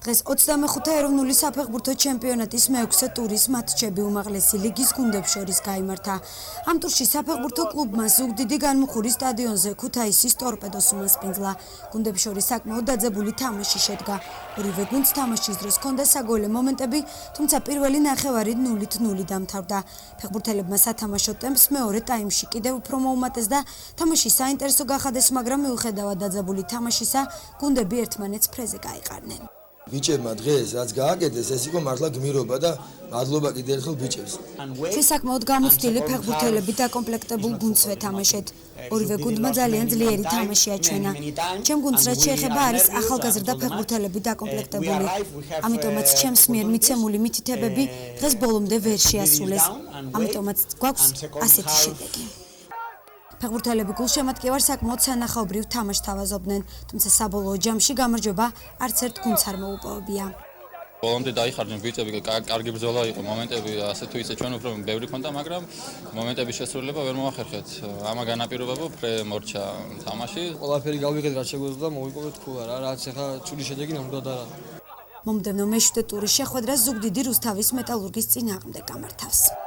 დღეს 25 ეროვნული საფეხბურთო ჩემპიონატის მეექვსე ტურის მატჩები უმაღლესი ლიგის გუნდებს შორის გაიმართა. ამ ტურში საფეხბურთო კლუბმა ზუგდიდი განმუხურის სტადიონზე ქუთაისის ტორპედოს უმასპინძლა. გუნდებს შორის საკმაოდ დაძაბული თამაში შედგა. ორივე გუნდს თამაშის დროს ჰქონდა საგოლე მომენტები, თუმცა პირველი ნახევარი 0-0 დამთავრდა. ფეხბურთელებმა სათამაშო ტემპს მეორე ტაიმში კიდევ უფრო მოუმატეს და თამაში საინტერესო გახადეს, მაგრამ მიუხედავად დაძაბული თამაშისა, გუნდები ერთმანეთს ფრეზე გაიყარნენ. ბიჭებმა დღეს რაც გააკეთეს, ეს იყო მართლა გმირობა და მადლობა კიდევ ერთხელ ბიჭებს. ჩვენ საკმაოდ გამოცდილი ფეხბურთელებით დაკომპლექტებულ გუნდს ვეთამაშეთ. ორივე გუნდმა ძალიან ძლიერი თამაში აჩვენა. ჩემ გუნდს რაც შეეხება არის ახალგაზრდა ფეხბურთელებით დაკომპლექტებული. ამიტომაც ჩემს მიერ მიცემული მითითებები დღეს ბოლომდე ვერ შეასრულეს. ამიტომაც გვაქვს ასეთი შედეგი. ფეხბურთელები გულშემატკივარ საკმაოდ სანახაობრივ თამაშს თავაზობდნენ, თუმცა საბოლოო ჯამში გამარჯვება არც ერთ გუნდს არ მოუპოვებია. ბოლომდე დაიხარჯნენ ბიჭები, კარგი ბრძოლა იყო, მომენტები ასე თუ ისე ჩვენ უფრო ბევრი ქონდა, მაგრამ მომენტების შესრულება ვერ მოახერხეთ. ამა განაპირობებო მორჩა თამაში. ყველაფერი გავიღეთ, რაც შეგვეძლო და მოვიპოვეთ ქულა რა, რაც ახლა ცუდი შედეგი ნამდვილად არ არის. მომდევნო მეშვიდე ტურის შეხვედრა ზუგდიდი რუსთავის მეტალურგის წინააღმდეგ გამართავს.